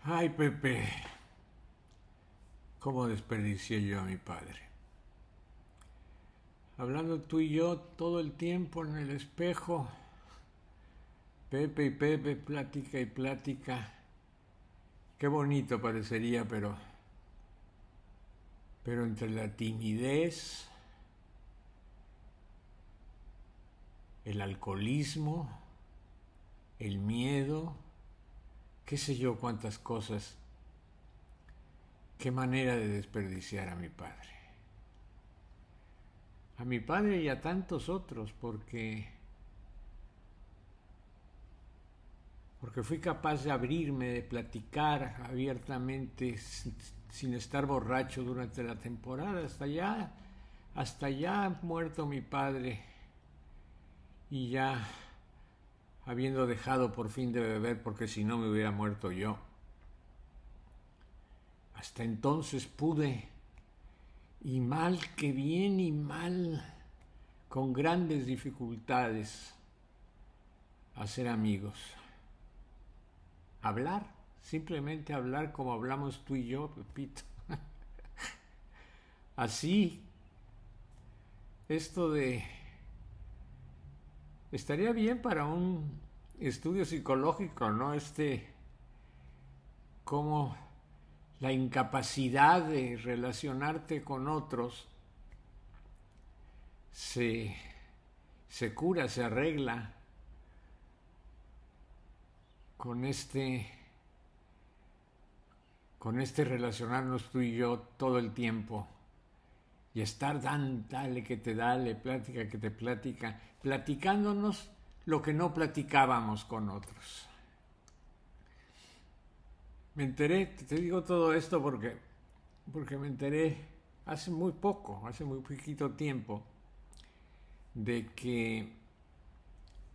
Ay, Pepe, cómo desperdicié yo a mi padre. Hablando tú y yo todo el tiempo en el espejo, Pepe y Pepe, plática y plática. Qué bonito parecería, pero entre la timidez, el alcoholismo, el miedo, qué sé yo cuántas cosas, qué manera de desperdiciar a mi padre. A mi padre y a tantos otros, porque fui capaz de abrirme, de platicar abiertamente sin estar borracho durante la temporada, hasta ya muerto mi padre y ya habiendo dejado por fin de beber porque si no me hubiera muerto yo. Hasta entonces pude, y mal que bien y mal, con grandes dificultades, hacer amigos. Hablar, simplemente hablar como hablamos tú y yo, Pepito. Así, esto de... Estaría bien para un estudio psicológico, ¿no? Cómo la incapacidad de relacionarte con otros se, se cura, se arregla con con este relacionarnos tú y yo todo el tiempo y estar dale que te dale, plática que te plática, platicándonos lo que no platicábamos con otros. Me enteré, te digo todo esto porque me enteré hace muy poco, hace muy poquito tiempo, de que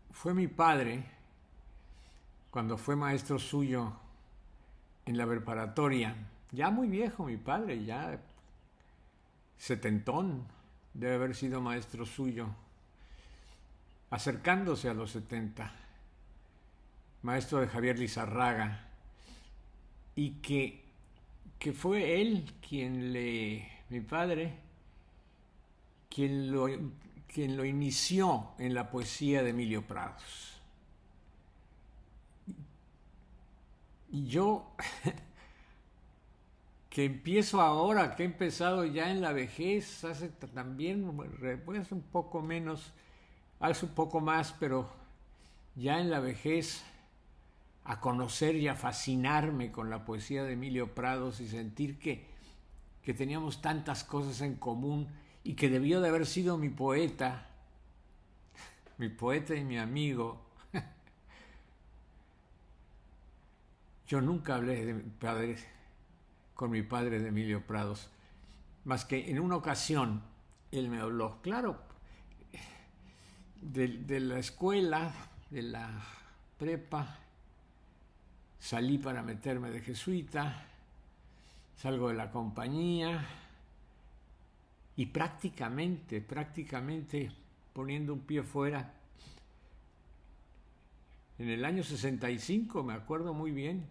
fue mi padre, cuando fue maestro suyo en la preparatoria, ya muy viejo mi padre, ya setentón, debe haber sido maestro suyo, acercándose a los 70, maestro de Javier Lizarraga, y que fue él mi padre, quien lo, quien lo inició en la poesía de Emilio Prados. Y yo, que empiezo ahora, que he empezado ya en la vejez, hace también, pues un poco menos, hace un poco más, pero ya en la vejez, a conocer y a fascinarme con la poesía de Emilio Prados y sentir que teníamos tantas cosas en común y que debió de haber sido mi poeta y mi amigo. Yo nunca hablé con mi padre de Emilio Prados, más que en una ocasión él me habló, claro, de la escuela, de la prepa, salí para meterme de jesuita, salgo de la compañía y prácticamente poniendo un pie fuera, en el año 65, me acuerdo muy bien,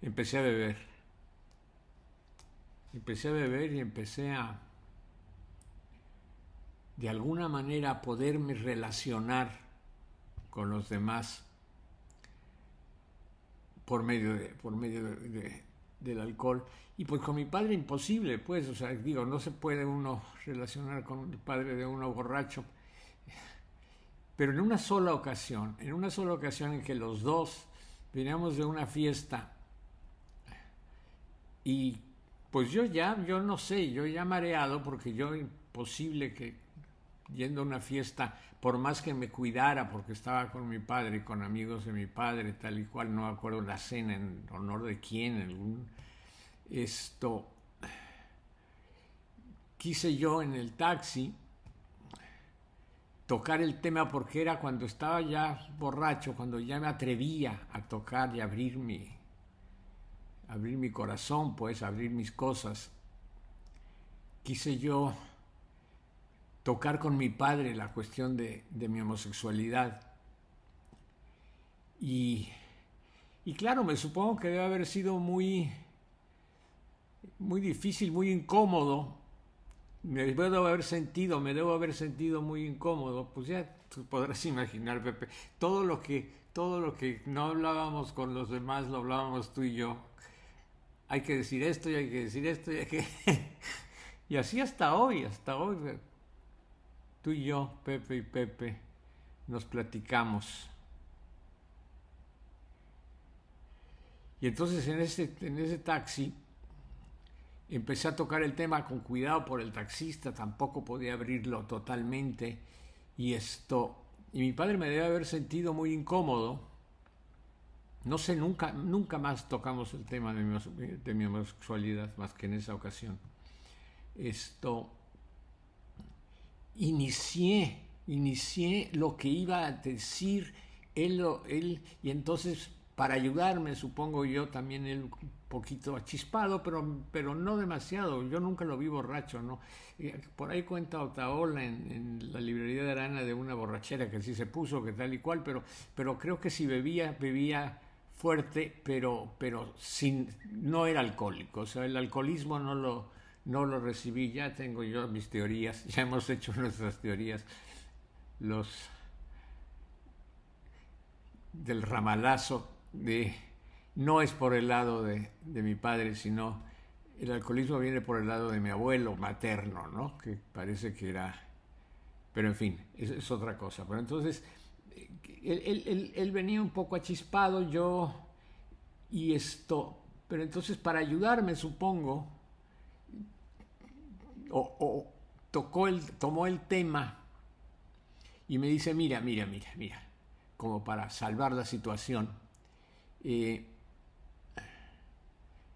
empecé a beber. Empecé a beber y empecé de alguna manera, a poderme relacionar con los demás por medio del alcohol. Y pues con mi padre imposible, pues, o sea, digo, no se puede uno relacionar con el padre de uno borracho. Pero en una sola ocasión en que los dos veníamos de una fiesta y pues yo no sé, yo ya mareado, porque yo imposible que yendo a una fiesta, por más que me cuidara, porque estaba con mi padre, con amigos de mi padre, tal y cual, no me acuerdo la cena, en honor de quién, quise yo en el taxi tocar el tema porque era cuando estaba ya borracho, cuando ya me atrevía a tocar y abrir mi corazón, pues abrir mis cosas. Quise yo tocar con mi padre la cuestión de mi homosexualidad. Y Y claro, me supongo que debe haber sido muy difícil, muy incómodo. Me debo haber sentido muy incómodo. Pues ya tú podrás imaginar, Pepe, todo lo que no hablábamos con los demás, lo hablábamos tú y yo. Hay que decir esto y hay que decir esto y hay que... y así hasta hoy, tú y yo, Pepe y Pepe, nos platicamos. Y entonces en ese taxi empecé a tocar el tema con cuidado por el taxista, tampoco podía abrirlo totalmente. Y y mi padre me debe haber sentido muy incómodo. No sé, nunca más tocamos el tema de mi homosexualidad más que en esa ocasión. Esto, inicié lo que iba a decir y entonces para ayudarme, supongo yo, también él un poquito achispado, pero no demasiado. Yo nunca lo vi borracho, ¿no? Por ahí cuenta Otaola en la librería de Arana de una borrachera que sí se puso, que tal y cual, pero creo que si bebía fuerte, pero no era alcohólico. O sea, el alcoholismo no lo recibí. Ya tengo yo mis teorías, ya hemos hecho nuestras teorías. Los del ramalazo no es por el lado de mi padre, sino el alcoholismo viene por el lado de mi abuelo materno, ¿no? Que parece que era... Pero en fin, es otra cosa. Pero entonces, él venía un poco achispado, y pero entonces para ayudarme, supongo, o tomó el tema y me dice, mira, como para salvar la situación. Eh,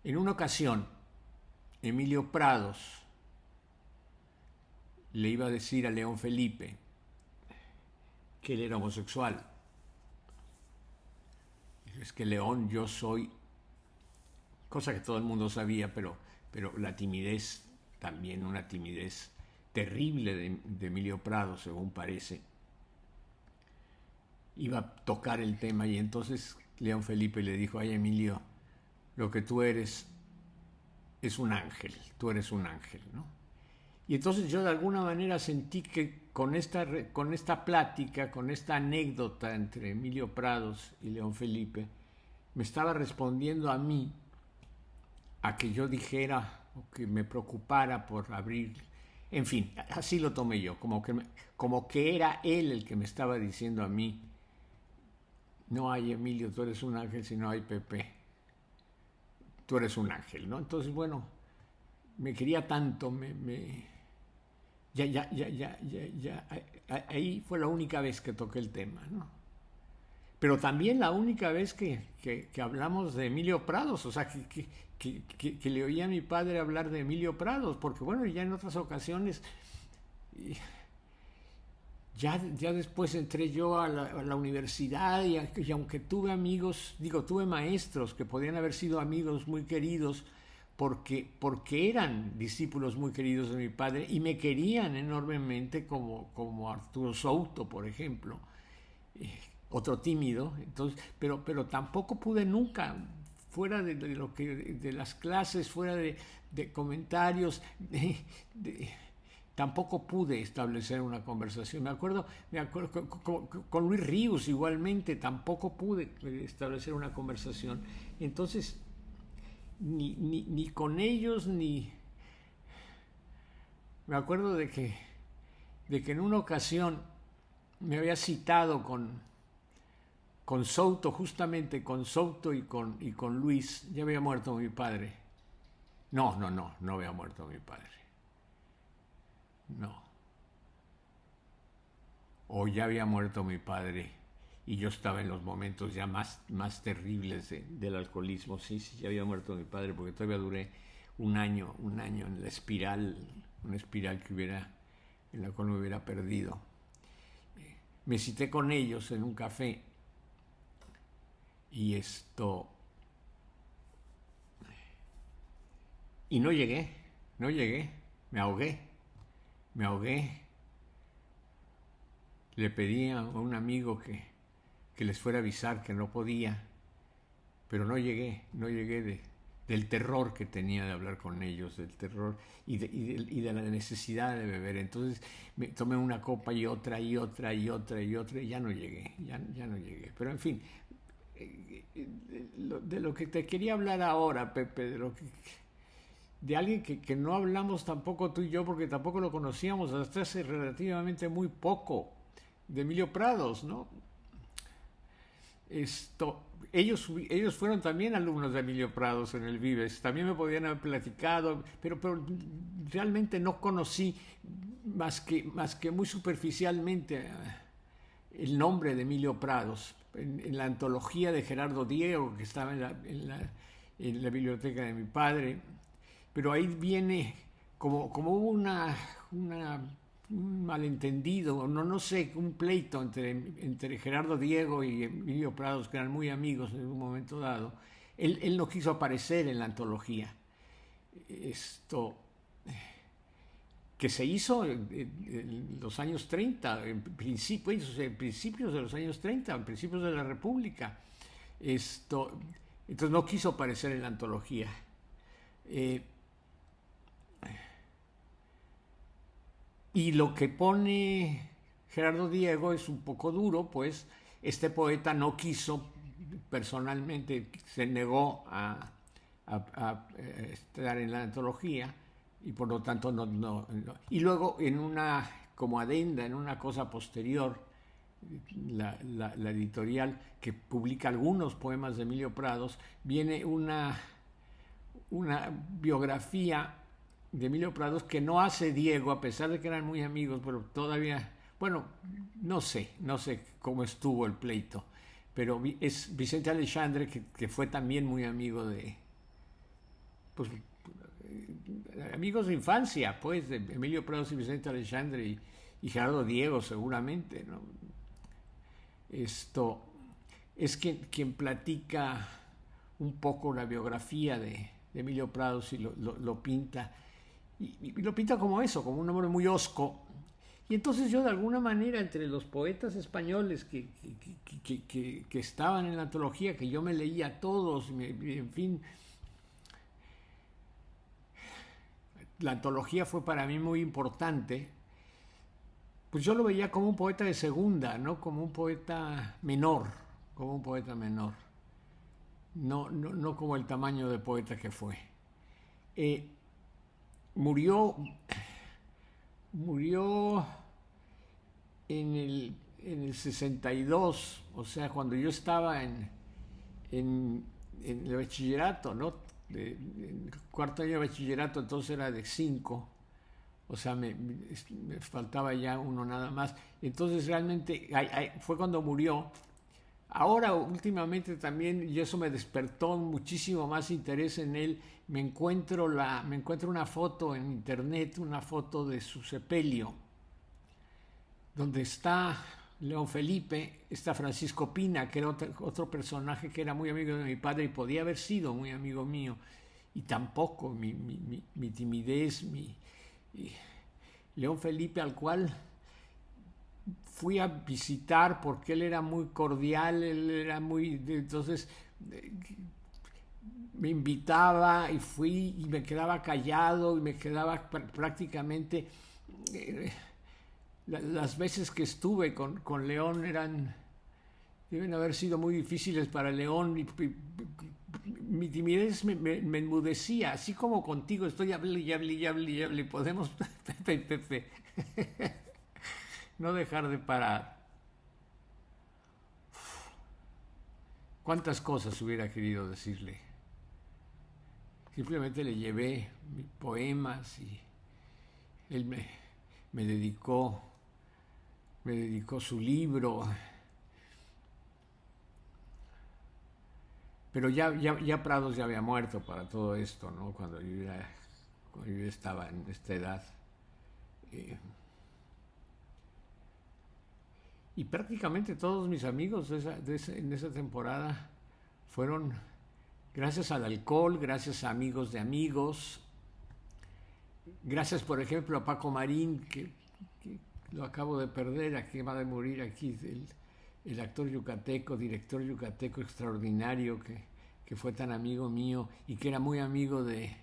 en una ocasión, Emilio Prados le iba a decir a León Felipe que él era homosexual. Es que León, yo soy, cosa que todo el mundo sabía, pero la timidez, también una timidez terrible de Emilio Prados, según parece, iba a tocar el tema y entonces León Felipe le dijo, ay Emilio, lo que tú eres es un ángel, tú eres un ángel, ¿no? Y entonces yo de alguna manera sentí que con esta plática, con esta anécdota entre Emilio Prados y León Felipe, me estaba respondiendo a mí a que yo dijera o que me preocupara por abrir. En fin, así lo tomé yo, como que era él el que me estaba diciendo a mí, no hay Emilio, tú eres un ángel, sino hay Pepe, tú eres un ángel, ¿no? Entonces, bueno, me quería tanto, ya, ahí fue la única vez que toqué el tema, ¿no? Pero también la única vez que hablamos de Emilio Prados, o sea, que le oía a mi padre hablar de Emilio Prados, porque bueno, ya en otras ocasiones, ya después entré yo a la universidad y aunque tuve amigos, tuve maestros que podían haber sido amigos muy queridos, porque eran discípulos muy queridos de mi padre y me querían enormemente como Arturo Souto, por ejemplo, otro tímido, entonces, pero tampoco pude nunca, fuera de las clases, fuera de comentarios, tampoco pude establecer una conversación. Me acuerdo con Luis Ríos igualmente, tampoco pude establecer una conversación. Entonces, ni con ellos, Me acuerdo de que en una ocasión me había citado con Souto, justamente con Souto y con Luis. Ya había muerto mi padre. No había muerto mi padre. No. O ya había muerto mi padre y yo estaba en los momentos ya más terribles del alcoholismo. Sí, ya había muerto mi padre porque todavía duré un año en la espiral, una espiral en la cual me hubiera perdido. Me cité con ellos en un café y y no llegué, me ahogué. Le pedí a un amigo que les fuera a avisar que no podía pero no llegué del terror que tenía de hablar con ellos, del terror y de la necesidad de beber. Entonces me tomé una copa y otra y otra y otra y otra y ya no llegué, ya no llegué. Pero en fin, de lo que te quería hablar ahora, Pepe, de alguien que no hablamos tampoco tú y yo, porque tampoco lo conocíamos hasta hace relativamente muy poco, de Emilio Prados, ¿no? Ellos fueron también alumnos de Emilio Prados en el Vives, también me podían haber platicado, pero realmente no conocí más que muy superficialmente el nombre de Emilio Prados. En la antología de Gerardo Diego, que estaba en la biblioteca de mi padre, pero ahí viene como hubo un malentendido, no sé, un pleito entre Gerardo Diego y Emilio Prados, que eran muy amigos en un momento dado. Él no quiso aparecer en la antología. Que se hizo en los años 30, en principios de los años 30, en principios de la República. Entonces no quiso aparecer en la antología. Y lo que pone Gerardo Diego es un poco duro, pues este poeta no quiso personalmente, se negó a estar en la antología y por lo tanto no. Y luego en una, como adenda, en una cosa posterior, la editorial que publica algunos poemas de Emilio Prados, viene una biografía de Emilio Prados que no hace Diego, a pesar de que eran muy amigos, pero todavía, bueno, no sé cómo estuvo el pleito, pero es Vicente Aleixandre, que fue también muy amigo pues, amigos de infancia, pues, de Emilio Prados y Vicente Aleixandre y Gerardo Diego, seguramente, ¿no? Es quien platica un poco la biografía de Emilio Prados y lo pinta. Y lo pinta como eso, como un hombre muy hosco. Y entonces yo de alguna manera entre los poetas españoles que estaban en la antología, que yo me leía todos, en fin, la antología fue para mí muy importante, pues yo lo veía como un poeta de segunda, ¿no? Como un poeta menor, no como el tamaño de poeta que fue. Murió en el 62, o sea, cuando yo estaba en el bachillerato, ¿no? En cuarto año de bachillerato, entonces era de 5, o sea, me faltaba ya uno nada más. Entonces realmente fue cuando murió. Ahora, últimamente también, y eso me despertó muchísimo más interés en él, me encuentro una foto en internet, una foto de su sepelio, donde está León Felipe, está Francisco Pina, que era otro personaje que era muy amigo de mi padre y podía haber sido muy amigo mío, y tampoco mi timidez, León Felipe, al cual fui a visitar porque él era muy cordial, entonces me invitaba y fui y me quedaba callado y me quedaba prácticamente, las veces que estuve con León deben haber sido muy difíciles para León y mi timidez me enmudecía, así como contigo estoy hable y podemos Pepe, no dejar de parar. ¿Cuántas cosas hubiera querido decirle? Simplemente le llevé mis poemas y él me dedicó su libro. Pero ya Prados ya había muerto para todo esto, ¿no? Cuando yo estaba en esta edad. Y prácticamente todos mis amigos en esa temporada fueron gracias al alcohol, gracias a amigos de amigos, gracias por ejemplo a Paco Marín, que lo acabo de perder, acaba de morir aquí, el actor yucateco, director yucateco extraordinario, que que fue tan amigo mío y que era muy amigo de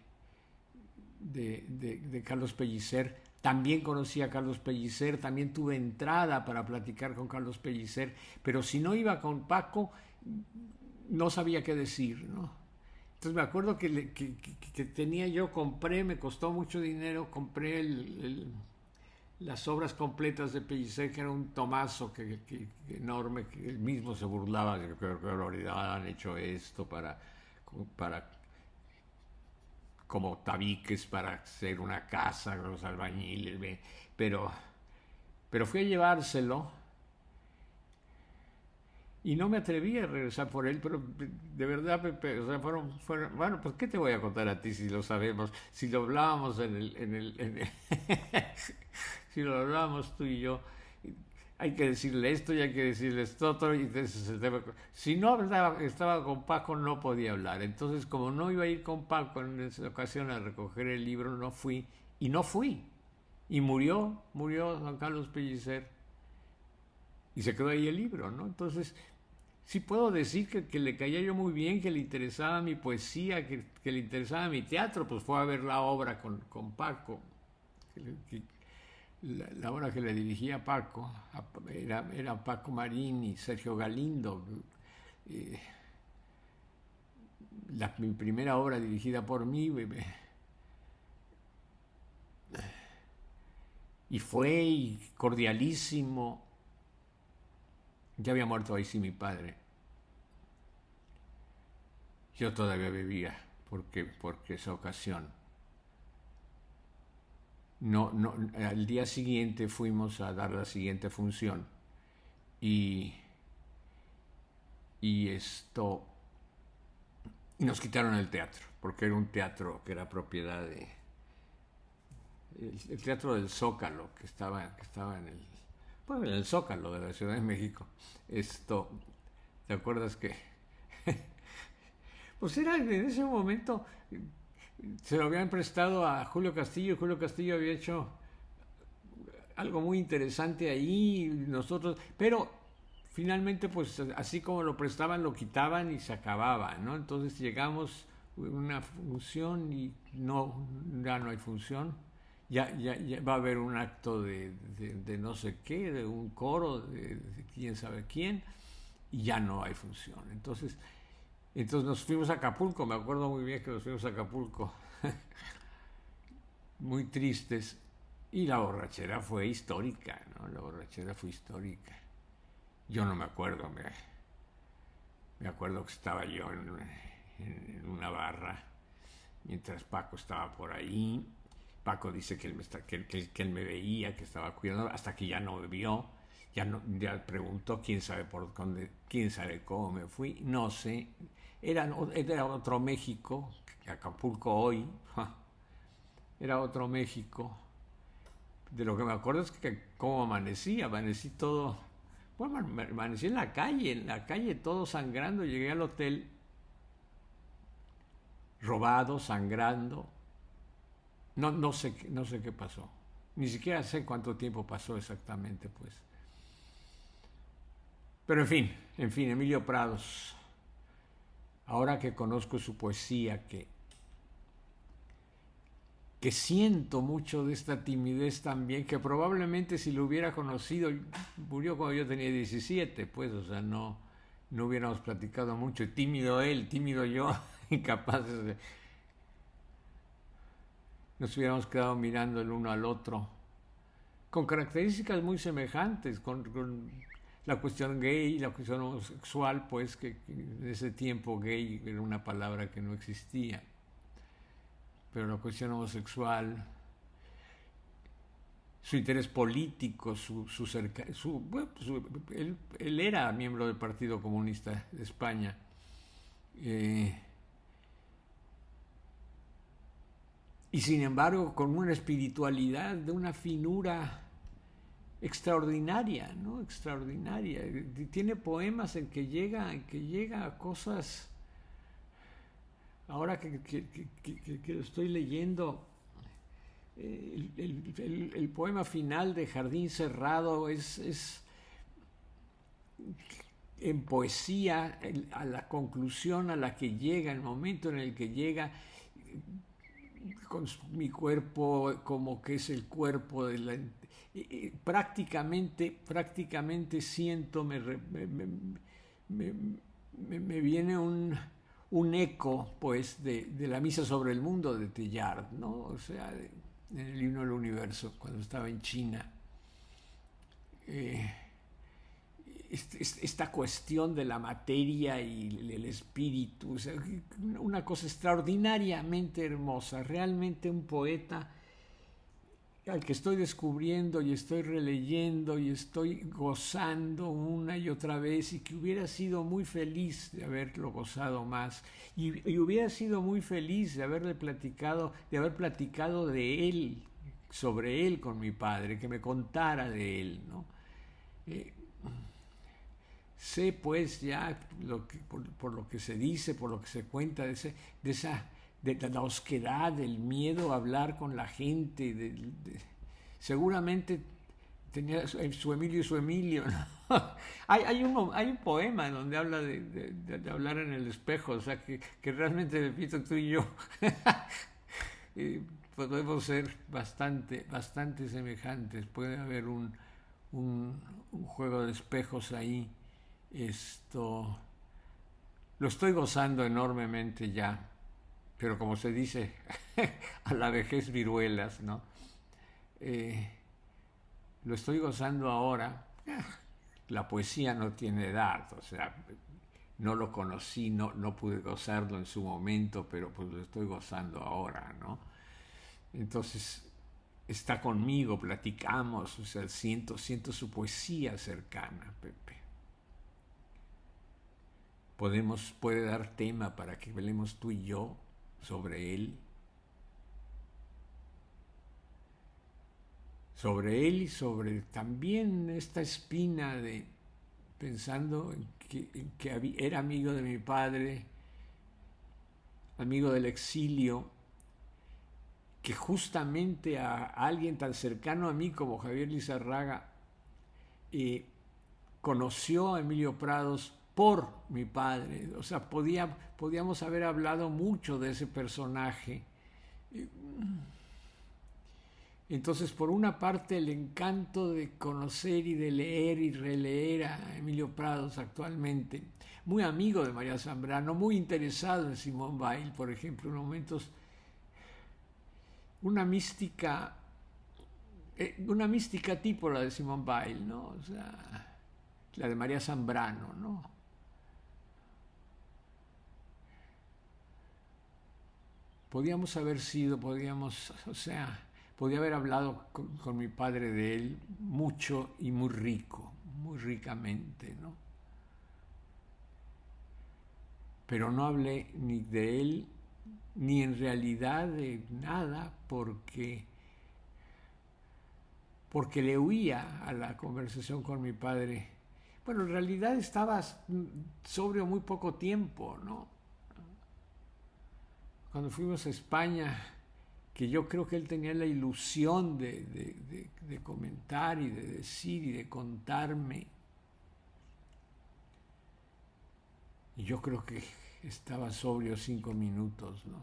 Carlos Pellicer. También conocí a Carlos Pellicer, también tuve entrada para platicar con Carlos Pellicer, pero si no iba con Paco, no sabía qué decir, ¿no? Entonces me acuerdo que tenía yo, compré, me costó mucho dinero, compré las obras completas de Pellicer, que era un tomazo enorme, que él mismo se burlaba de que han hecho esto para como tabiques para hacer una casa, los albañiles, pero, pero fui a llevárselo y no me atreví a regresar por él, pero de verdad, Pepe, o sea, bueno, pues ¿qué te voy a contar a ti si lo sabemos? Si lo hablábamos si lo hablábamos tú y yo, hay que decirle esto y hay que decirle esto otro, y entonces si no estaba con Paco no podía hablar. Entonces, como no iba a ir con Paco en esa ocasión a recoger el libro, no fui, y murió don Carlos Pellicer, y se quedó ahí el libro, ¿no? Entonces, sí puedo decir que le caía yo muy bien, que le interesaba mi poesía, que le interesaba mi teatro, pues fue a ver la obra con Paco, la obra que le dirigía a Paco, era Paco Marín y Sergio Galindo. Mi primera obra dirigida por mí, y fue cordialísimo. Ya había muerto ahí sí mi padre. Yo todavía bebía porque esa ocasión. No, al día siguiente fuimos a dar la siguiente función y nos quitaron el teatro, porque era un teatro que era propiedad el Teatro del Zócalo, que estaba en el Zócalo de la Ciudad de México. ¿Te acuerdas que? Pues era en ese momento, se lo habían prestado a Julio Castillo, y Julio Castillo había hecho algo muy interesante ahí, pero finalmente, pues así como lo prestaban, lo quitaban y se acababa, ¿no? Entonces llegamos a una función y ya no hay función. Ya va a haber un acto de no sé qué, de un coro, de quién sabe quién, y ya no hay función. Entonces nos fuimos a Acapulco, me acuerdo muy bien que nos fuimos a Acapulco, muy tristes, y la borrachera fue histórica, ¿no? La borrachera fue histórica. Yo no me acuerdo, me acuerdo que estaba yo en una barra, mientras Paco estaba por ahí. Paco dice que él me veía, que estaba cuidando, hasta que ya no me vio, ya preguntó quién sabe por dónde, quién sabe cómo me fui, no sé. Era otro México, Acapulco hoy, era otro México. De lo que me acuerdo es que cómo amanecí todo, bueno, amanecí en la calle todo sangrando, llegué al hotel robado, sangrando. No sé qué pasó. Ni siquiera sé cuánto tiempo pasó exactamente, pues. Pero en fin, Emilio Prados. Ahora que conozco su poesía, que siento mucho de esta timidez también, que probablemente si lo hubiera conocido, murió cuando yo tenía 17, pues, o sea, no hubiéramos platicado mucho. Tímido él, tímido yo, incapaces de... Nos hubiéramos quedado mirando el uno al otro, con características muy semejantes, con la cuestión gay, la cuestión homosexual, pues que en ese tiempo gay era una palabra que no existía, pero la cuestión homosexual, su interés político, él era miembro del Partido Comunista de España. Y sin embargo, con una espiritualidad, de una finura extraordinaria, ¿no? Extraordinaria. Tiene poemas en que llega a cosas. Ahora que lo estoy leyendo, el poema final de Jardín Cerrado es en poesía, a la conclusión a la que llega, el momento en el que llega, con mi cuerpo como que es el cuerpo de la... prácticamente siento, me viene un eco, pues, de la Misa sobre el Mundo de Teilhard, ¿no? O sea, en el himno del universo, cuando estaba en China. Esta cuestión de la materia y el espíritu, o sea, una cosa extraordinariamente hermosa, realmente un poeta al que estoy descubriendo y estoy releyendo y estoy gozando una y otra vez, y que hubiera sido muy feliz de haberlo gozado más, y hubiera sido muy feliz de haber platicado de él, sobre él con mi padre, que me contara de él, ¿no? Eh, Sé pues ya por lo que se dice, por lo que se cuenta de la osquedad, del miedo a hablar con la gente, seguramente tenía su Emilio y su Emilio, ¿no? hay un poema donde habla de hablar en el espejo, o sea que realmente, repito, tú y yo podemos ser bastante semejantes. Puede haber un juego de espejos ahí. Esto lo estoy gozando enormemente ya, pero como se dice, a la vejez viruelas, ¿no? Eh, lo estoy gozando ahora. La poesía no tiene edad, o sea, no lo conocí, no pude gozarlo en su momento, pero pues lo estoy gozando ahora, ¿no? Entonces está conmigo, platicamos, o sea, siento su poesía cercana, Pepe. Puede dar tema para que hablemos tú y yo sobre él. Sobre él y sobre también esta espina de pensando en que era amigo de mi padre, amigo del exilio, que justamente a alguien tan cercano a mí como Javier Lizarraga conoció a Emilio Prados por mi padre. O sea, podíamos haber hablado mucho de ese personaje. Entonces, por una parte, el encanto de conocer y de leer y releer a Emilio Prados actualmente, muy amigo de María Zambrano, muy interesado en Simone Weil, por ejemplo, en momentos, una mística tipo la de Simone Weil, ¿no? O sea, la de María Zambrano, ¿no? Podía haber hablado con mi padre de él mucho y muy ricamente, ¿no? Pero no hablé ni de él, ni en realidad de nada, porque le huía a la conversación con mi padre. Bueno, en realidad estaba sobrio muy poco tiempo, ¿no? Cuando fuimos a España, que yo creo que él tenía la ilusión de comentar y de decir y de contarme. Y yo creo que estaba sobrio 5 minutos, ¿no?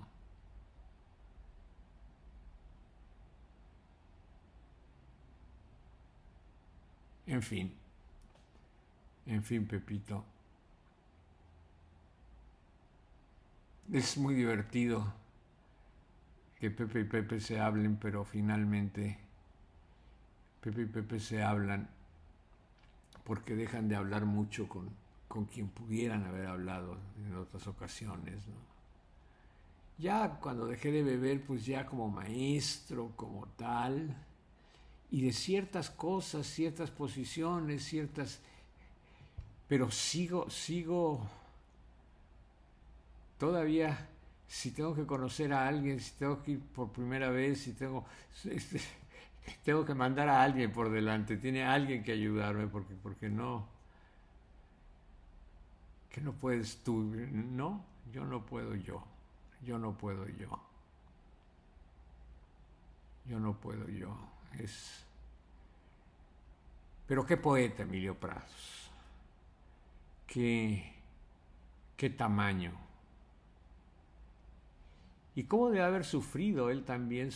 En fin, Pepito. Es muy divertido que Pepe y Pepe se hablen, pero finalmente Pepe y Pepe se hablan porque dejan de hablar mucho con quien pudieran haber hablado en otras ocasiones, ¿no? Ya cuando dejé de beber, pues ya como maestro, como tal, y de ciertas cosas, ciertas posiciones, pero sigo todavía, si tengo que conocer a alguien, si tengo que ir por primera vez, si este, tengo que mandar a alguien por delante, tiene alguien que ayudarme, porque que no puedes tú, no, yo no puedo yo, yo no puedo yo, yo no puedo yo, Pero qué poeta Emilio Prados, qué, qué tamaño. Y cómo debe haber sufrido él también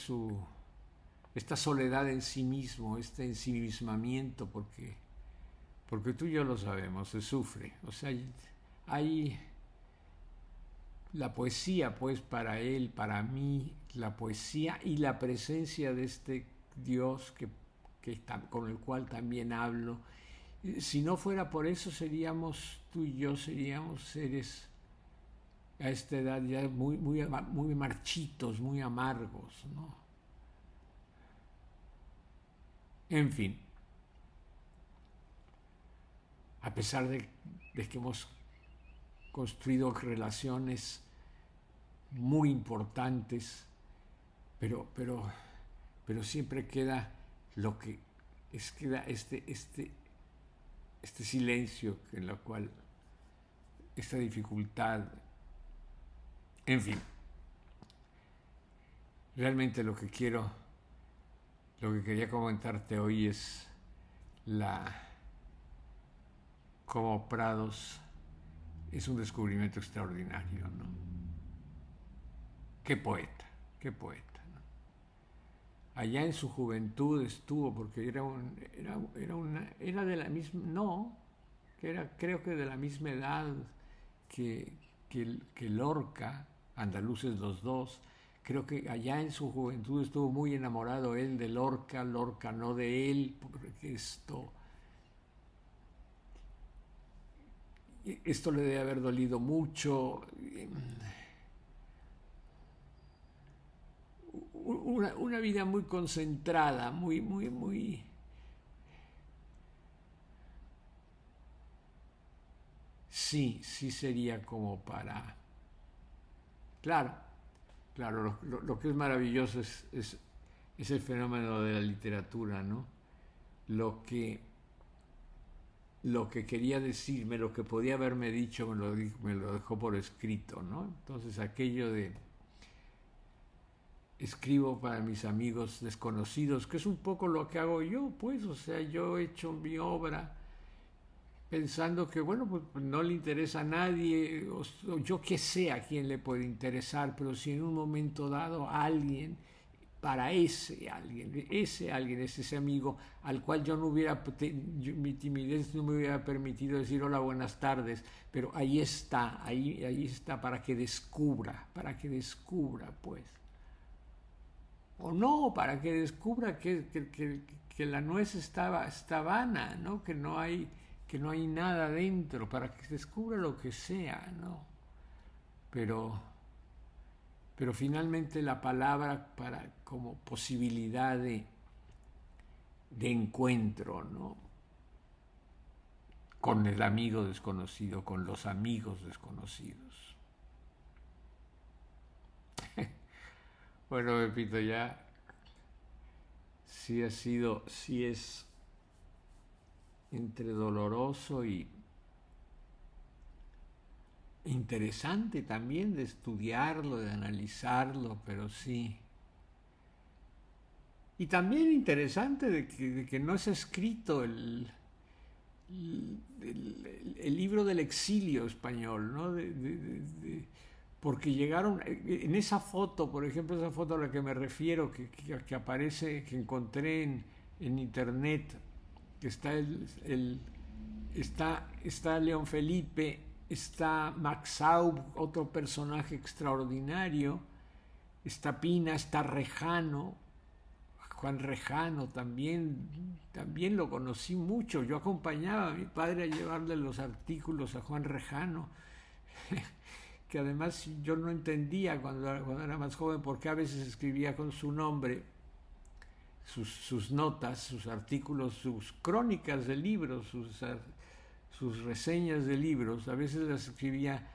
esta soledad en sí mismo, este ensimismamiento, porque tú y yo lo sabemos, se sufre. O sea, hay la poesía, pues, para él, para mí, la poesía y la presencia de este Dios con el cual también hablo. Si no fuera por eso, tú y yo seríamos seres a esta edad ya muy marchitos, muy amargos, ¿no? En fin, a pesar de que hemos construido relaciones muy importantes, pero siempre queda lo que queda este silencio en el cual esta dificultad, en fin, realmente lo que quería comentarte hoy es cómo Prados es un descubrimiento extraordinario, ¿no? Qué poeta, ¿no? Allá en su juventud estuvo, porque era de la misma, no, creo que de la misma edad que Lorca, andaluces los dos. Creo que allá en su juventud estuvo muy enamorado él de Lorca no de él, porque esto le debe haber dolido mucho. Una vida muy concentrada, muy. Sí sería como para. Claro, lo que es maravilloso es el fenómeno de la literatura, ¿no? Lo que quería decirme, lo que podía haberme dicho, me lo dejó por escrito, ¿no? Entonces aquello de escribo para mis amigos desconocidos, que es un poco lo que hago yo, pues, o sea, yo he hecho mi obra pensando que, bueno, pues no le interesa a nadie, o yo qué sé a quién le puede interesar, pero si en un momento dado alguien, para ese alguien es ese amigo al cual yo no hubiera, mi timidez no me hubiera permitido decir hola, buenas tardes, pero ahí está para que descubra, pues. O no, para que descubra que la nuez está vana, ¿no? Que no hay nada dentro, para que descubra lo que sea, ¿no? Pero finalmente la palabra como posibilidad de encuentro, ¿no? Con el amigo desconocido, con los amigos desconocidos. Bueno, Pepito, ya sí es entre doloroso y interesante también de estudiarlo, de analizarlo, pero sí. Y también interesante de que no es escrito el libro del exilio español, ¿no? Porque llegaron, en esa foto, por ejemplo, esa foto a la que me refiero, que aparece, que encontré en internet, que está León Felipe, está Max Aub, otro personaje extraordinario, está Pina, está Rejano, Juan Rejano también lo conocí mucho. Yo acompañaba a mi padre a llevarle los artículos a Juan Rejano, que además yo no entendía cuando era más joven por qué a veces escribía con su nombre sus notas, sus artículos, sus crónicas de libros, sus reseñas de libros. A veces las escribía,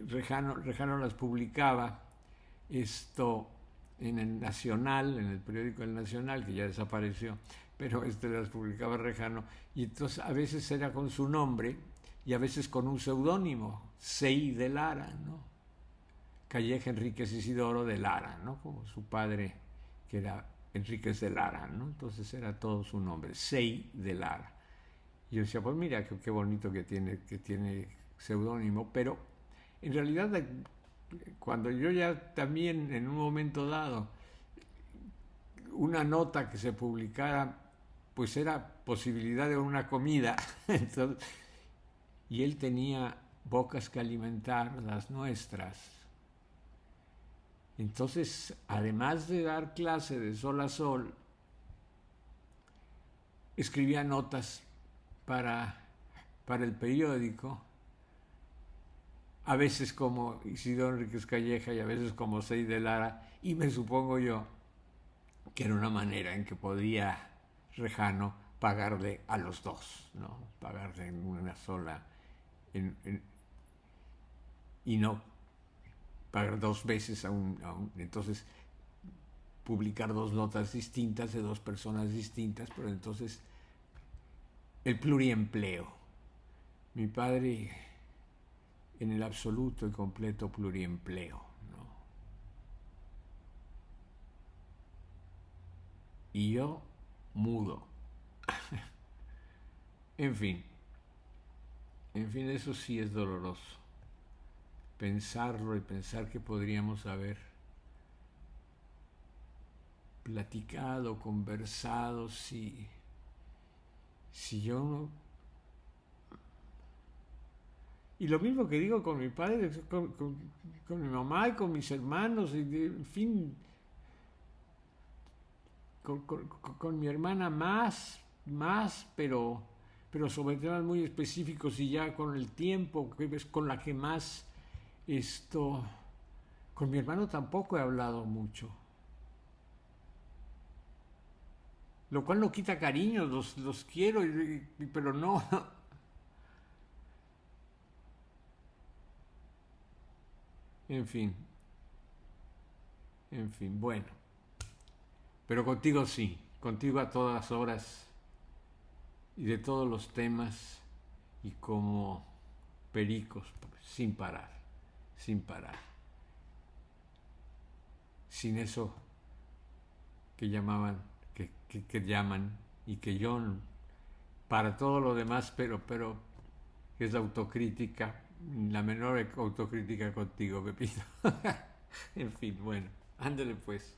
Rejano las publicaba en el Nacional, en el periódico El Nacional, que ya desapareció, pero las publicaba Rejano, y entonces a veces era con su nombre y a veces con un seudónimo, Sei de Lara, ¿no? Calleja Enríquez Isidoro de Lara, ¿no? Como su padre, que era Enríquez de Lara, ¿no? Entonces era todo su nombre, Sei de Lara. Y yo decía, pues mira, qué bonito que tiene seudónimo, pero en realidad cuando yo ya también en un momento dado, una nota que se publicara, pues era posibilidad de una comida. Entonces, y él tenía bocas que alimentar, las nuestras. Entonces, además de dar clase de sol a sol, escribía notas para, para el periódico, a veces como Isidoro Enríquez Calleja y a veces como Seyd de Lara, y me supongo yo que era una manera en que podía Rejano pagarle a los dos, ¿no? Pagarle en una sola, y no pagar dos veces entonces publicar dos notas distintas de dos personas distintas, pero entonces el pluriempleo. Mi padre en el absoluto y completo pluriempleo, ¿no? Y yo mudo. En fin, eso sí es doloroso. Pensarlo y pensar que podríamos haber platicado, conversado, si yo no... Y lo mismo que digo con mi padre, con mi mamá y con mis hermanos, y en fin, con mi hermana más, pero sobre temas muy específicos y ya con el tiempo, que es con la que más con mi hermano tampoco he hablado mucho. Lo cual no quita cariño, los quiero, pero no. En fin, bueno. Pero contigo sí, contigo a todas horas y de todos los temas y como pericos, sin parar, sin parar. Sin eso que llamaban, que llaman y que yo, para todo lo demás, pero es la autocrítica, la menor autocrítica contigo, Pepito. En fin, bueno, ándale pues.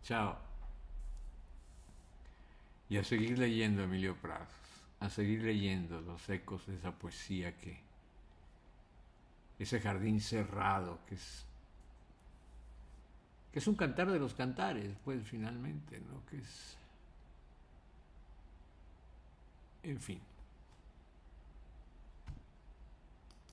Chao. Y a seguir leyendo Emilio Prados, a seguir leyendo los ecos de esa poesía ese jardín cerrado que es un cantar de los cantares, pues finalmente, ¿no? Que es, en fin.